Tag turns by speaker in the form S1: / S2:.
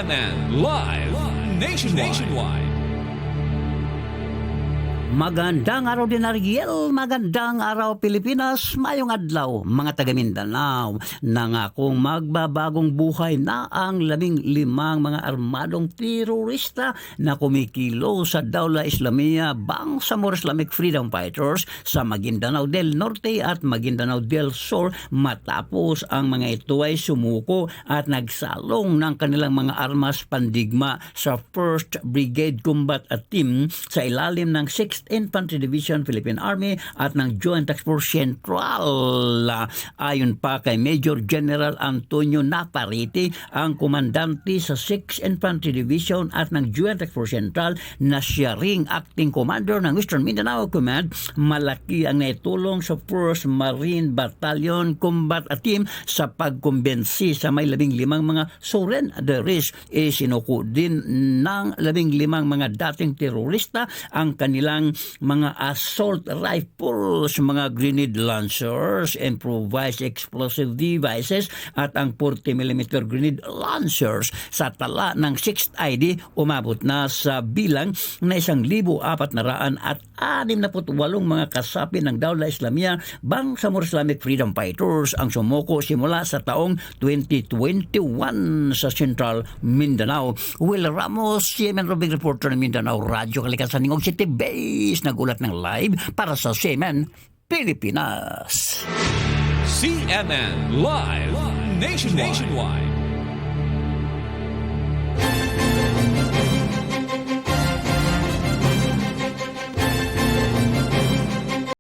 S1: CNN Live Nationwide.
S2: Magandang araw din Ariel, magandang araw Pilipinas, mayong adlaw mga taga Mindanao. Nangakong magbabagong buhay na ang 15 mga armadong terorista na kumikilo sa Dawla Islamia Bangsamoro Islamic Freedom Fighters sa Maguindanao del Norte at Maguindanao del Sur matapos ang mga ito ay sumuko at nagsalong ng kanilang mga armas pandigma sa 1st Brigade Combat Team sa ilalim ng 6th Infantry Division Philippine Army at ng Joint Task Force Central. Ayon pa kay Major General Antonio Naparite, ang komandante sa 6th Infantry Division at ng Joint Task Force Central na siya ring acting commander ng Western Mindanao Command, malaki ang naitulong sa 1st Marine Battalion Combat Team sa pagkumbensi sa may 15 mga surrenderies. Sinuko din ng 15 mga dating terorista ang kanilang mga assault rifles, mga grenade launchers, improvised explosive devices at ang 40mm grenade launchers. Sa tala ng 6th ID, umabot na sa bilang na 1,468 mga kasapi ng Dawla Islamia Bangsamoro Islamic Freedom Fighters ang sumuko simula sa taong 2021 sa Central Mindanao. Will Ramos, CNN Robing Reporter ng Mindanao Radio, Kalikasan, Ningog City Base, nagulat ng live para sa CNN Pilipinas.
S1: CNN Live Nationwide.